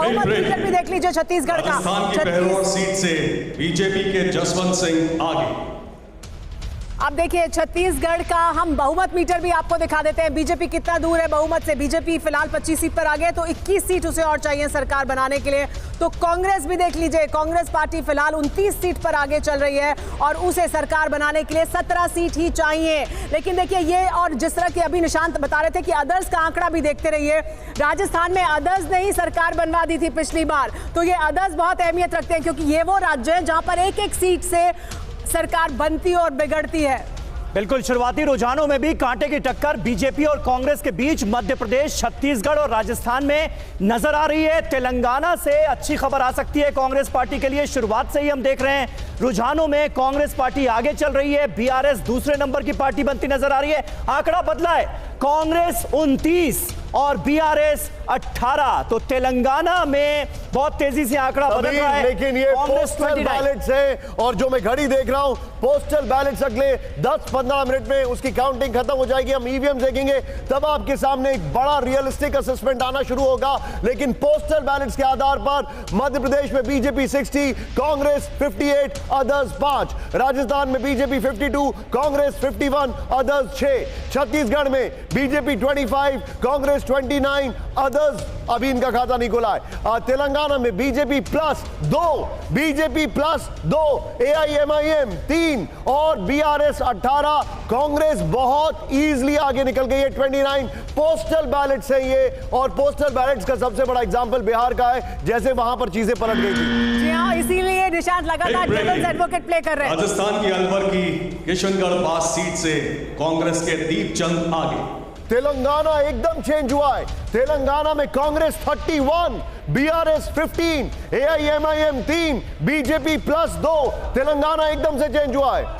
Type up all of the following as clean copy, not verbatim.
बहुमत मीटर भी देख लीजिए छत्तीसगढ़ का। राजस्थान की बहरौर सीट से बीजेपी के जसवंत सिंह आगे। अब देखिए छत्तीसगढ़ का हम बहुमत मीटर भी आपको दिखा देते हैं। बीजेपी कितना दूर है बहुमत से। बीजेपी फिलहाल 25 सीट पर आ गए, तो 21 सीट उसे और चाहिए सरकार बनाने के लिए। तो कांग्रेस भी देख लीजिए, कांग्रेस पार्टी फिलहाल 29 सीट पर आगे चल रही है और उसे सरकार बनाने के लिए 17 सीट ही चाहिए। लेकिन देखिए ये, और जिस तरह की अभी निशांत बता रहे थे कि अदर्स का आंकड़ा भी देखते रहिए, राजस्थान में अदर्स ने ही सरकार बनवा दी थी पिछली बार। तो ये अदर्स बहुत अहमियत रखते हैं, क्योंकि ये वो राज्य है जहां पर एक एक सीट से सरकार बनती और बिगड़ती है। बिल्कुल, शुरुआती रुझानों में भी कांटे की टक्कर बीजेपी और कांग्रेस के बीच मध्य प्रदेश, छत्तीसगढ़ और राजस्थान में नजर आ रही है। तेलंगाना से अच्छी खबर आ सकती है कांग्रेस पार्टी के लिए। शुरुआत से ही हम देख रहे हैं रुझानों में कांग्रेस पार्टी आगे चल रही है, बीआरएस दूसरे नंबर की पार्टी बनती नजर आ रही है। आंकड़ा बदला है, कांग्रेस 29 और बीआरएस 18। तो तेलंगाना में बहुत तेजी से आंकड़ा बदल रहा है, लेकिन ये पोस्टल बैलेट्स है और जो मैं घड़ी देख रहा हूं, पोस्टल बैलेट्स अगले 10-15 मिनट में उसकी काउंटिंग खत्म हो जाएगी। हम ईवीएम देखेंगे तब आपके सामने एक बड़ा रियलिस्टिक असेसमेंट आना शुरू होगा। लेकिन पोस्टल बैलेट्स के आधार पर मध्य प्रदेश में बीजेपी 60, कांग्रेस 58, अदर्स 5। राजस्थान में बीजेपी 52, कांग्रेस 51, अदर्स 6। छत्तीसगढ़ में बीजेपी 25, कांग्रेस 29, अदर्स अभी इनका खाता नहीं खुला है। तेलंगाना में बीजेपी +2, बीजेपी +2, एआईएमआईएम 3 और बीआरएस 18। कांग्रेस बहुत इजीली आगे निकल गई है, 29 पोस्टल बैलेट्स है ये। और पोस्टल बैलेट्स का सबसे बड़ा एग्जांपल बिहार का है, जैसे वहां पर चीजें पलट गई थी। जी हाँ, इसीलिए निशांत लगातार डेविल्स एडवोकेट प्ले कर रहे हैं। राजस्थान की अलवर की किशनगढ़ पास सीट से कांग्रेस के दीपचंद आगे। तेलंगाना एकदम चेंज हुआ है। तेलंगाना में Congress 31, BRS 15, AIMIM 3, BJP +2। Telangana एकदम से चेंज हुआ है।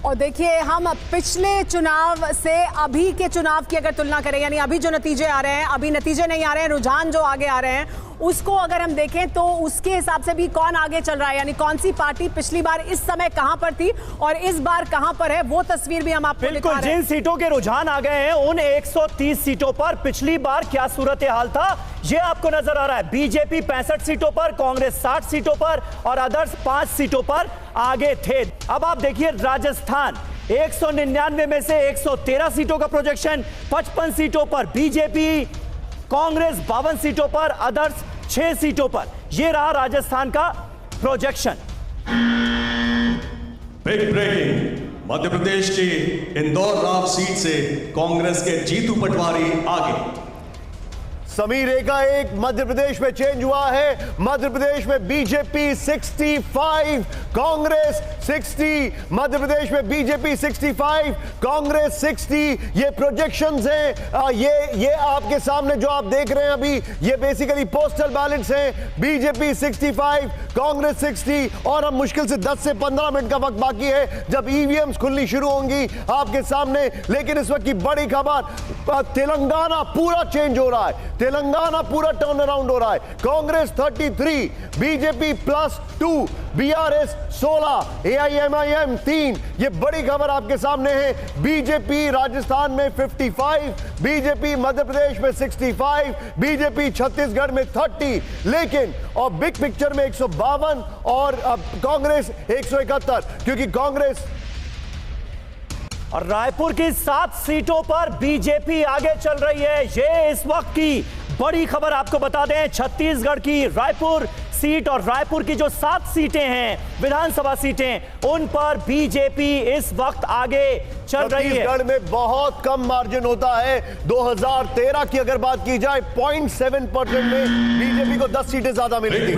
और देखिए हम पिछले चुनाव से अभी के चुनाव की अगर तुलना करें, यानी अभी जो नतीजे आ रहे हैं, अभी नतीजे नहीं आ रहे हैं, रुझान जो आगे आ रहे हैं उसको अगर हम देखें तो उसके हिसाब से भी कौन आगे चल रहा है, यानी कौन सी पार्टी पिछली बार इस समय कहां पर थी और इस बार कहां पर है, वो तस्वीर भी हम आपको दिखा रहे हैं। बिल्कुल, जिन सीटों के रुझान आ गए हैं उन 130 सीटों पर पिछली बार क्या सूरत हाल था ये आपको नजर आ रहा है। बीजेपी 65 सीटों पर, कांग्रेस 60 सीटों पर और अदर्स 5 सीटों पर आगे थे। अब आप देखिए राजस्थान 199 में से 113 सीटों का प्रोजेक्शन, 55 सीटों पर बीजेपी, कांग्रेस 52 सीटों पर, अदर्स 6 सीटों पर। यह रहा राजस्थान का projection. Big breaking, Madhya Pradesh की इंदौर राव सीट से कांग्रेस के जीतू पटवारी आगे। समीर, एक मध्य प्रदेश में चेंज हुआ है। मध्य प्रदेश में बीजेपी 65, कांग्रेस 60। मध्य प्रदेश में बीजेपी 65, कांग्रेस 60। ये प्रोजेक्शंस हैं। ये आपके सामने जो आप देख रहे हैं अभी, ये बेसिकली पोस्टल बैलेट्स हैं। बीजेपी 65, कांग्रेस 60 और अब मुश्किल से 10 से 15 मिनट का वक्त बाकी है जब ईवीएम्स खुलनी शुरू होंगी आपके सामने। लेकिन इस वक्त की बड़ी खबर, तेलंगाना पूरा चेंज हो रहा है। तेलंगाना पूरा टर्न अराउंड हो रहा है। Congress 33, BJP +2, BRS 16, AIMIM 3। ये बड़ी खबर आपके सामने है। बीजेपी राजस्थान में 55, बीजेपी मध्य प्रदेश में 65, बीजेपी छत्तीसगढ़ में 30। लेकिन और बिग पिक्चर में 152 और कांग्रेस 171, क्योंकि कांग्रेस और रायपुर की 7 सीटों पर बीजेपी आगे चल रही है। ये इस वक्त की बड़ी खबर आपको बता दें। छत्तीसगढ़ की रायपुर सीट और रायपुर की जो 7 सीटें हैं विधानसभा सीटें, उन पर बीजेपी इस वक्त आगे चल रही है। छत्तीसगढ़ में बहुत कम मार्जिन होता है। 2013 की अगर बात की जाए 0.7% में बीजेपी को 10 सीटें ज्यादा मिली थी।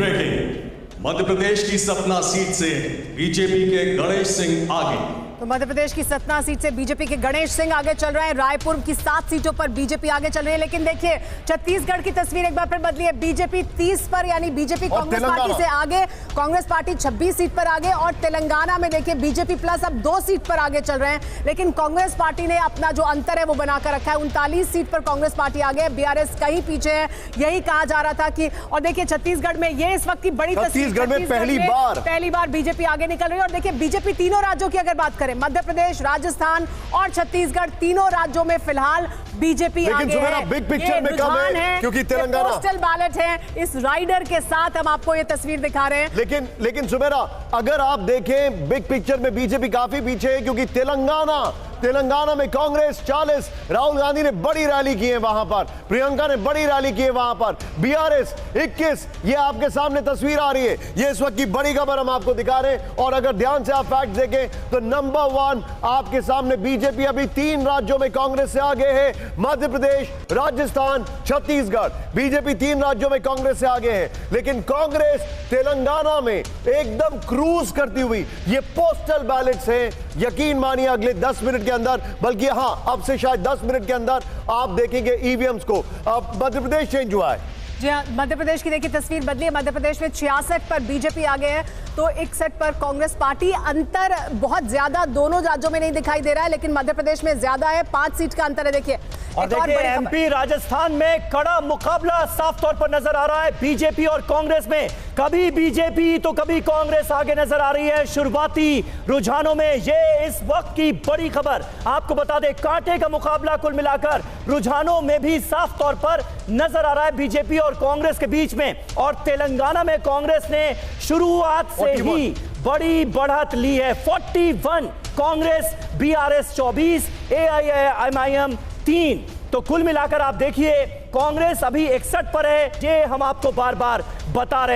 मध्य प्रदेश की सतना सीट से बीजेपी के गणेश सिंह आगे। तो मध्य प्रदेश की सतना सीट से बीजेपी के गणेश सिंह आगे चल रहे हैं। रायपुर की 7 सीटों पर बीजेपी आगे चल रही है। लेकिन देखिए छत्तीसगढ़ की तस्वीर एक बार फिर बदली है। बीजेपी 30 पर, यानी बीजेपी कांग्रेस पार्टी से आगे, कांग्रेस पार्टी 26 सीट पर आगे। और तेलंगाना में देखिए बीजेपी प्लस अब 2 सीट पर आगे चल रहे हैं। लेकिन कांग्रेस पार्टी ने अपना जो अंतर है वो बनाकर रखा है। 39 सीट पर कांग्रेस पार्टी आगे, बीआरएस कहीं पीछे है, यही कहा जा रहा था कि। और देखिए छत्तीसगढ़ में ये इस वक्त की बड़ी तस्वीर, छत्तीसगढ़ में पहली बार बीजेपी आगे निकल रही है। और देखिए बीजेपी तीनों राज्यों की अगर बात करें, करें, मध्य प्रदेश, राजस्थान और छत्तीसगढ़ तीनों राज्यों में फिलहाल बीजेपी आगे है। बिग पिक्चर में कम है क्योंकि तेलंगाना पोस्टल बैलेट है। इस राइडर के साथ हम आपको ये तस्वीर दिखा रहे हैं। लेकिन सुमेरा, अगर आप देखें बिग पिक्चर में बीजेपी काफी पीछे है क्योंकि तेलंगाना में कांग्रेस 40, राहुल गांधी ने बड़ी रैली की है वहां पर, प्रियंका ने बड़ी रैली की है वहां पर, बीआरएस 21। ये आपके सामने तस्वीर आ रही है, ये इस वक्त की बड़ी खबर हम आपको दिखा रहे हैं। और अगर ध्यान से आप फैक्ट देखें तो नंबर 1 आपके सामने बीजेपी अभी 3 राज्यों में कांग्रेस से आगे है, मध्य प्रदेश, राजस्थान, छत्तीसगढ़। बीजेपी 3 राज्यों में कांग्रेस से आगे है, लेकिन कांग्रेस तेलंगाना में एकदम क्रूज करती हुई, ये पोस्टल बैलेट्स हैं, यकीन मानिए अगले 10 मिनट के अंदर, बल्कि हां अब से शायद 10 मिनट के अंदर आप देखेंगे ईवीएम्स को। अब मध्य प्रदेश चेंज हुआ है। जी हाँ, मध्य प्रदेश की देखिए तस्वीर बदली है। मध्य प्रदेश में 66 पर बीजेपी आगे है तो 61 पर कांग्रेस पार्टी। अंतर बहुत ज्यादा दोनों राज्यों में नहीं दिखाई दे रहा है, लेकिन मध्य प्रदेश में ज्यादा है, 5 सीट का अंतर है। देखिए और देखिए एमपी राजस्थान में कड़ा मुकाबला साफ तौर पर नजर आ रहा है बीजेपी और कांग्रेस में। कभी बीजेपी तो कभी कांग्रेस आगे नजर आ रही है शुरुआती रुझानों में। ये इस वक्त की बड़ी खबर आपको बता दें, कांटे का मुकाबला कुल मिलाकर रुझानों में भी साफ तौर पर नजर आ रहा है बीजेपी और कांग्रेस के बीच में। और तेलंगाना में कांग्रेस ने शुरुआत से ही बड़ी बढ़त ली है, 41 कांग्रेस, बीआरएस 24, एआईएमआईएम 3। तो कुल मिलाकर आप देखिए कांग्रेस अभी 61 पर है, ये हम आपको बार बार बता रहे हैं।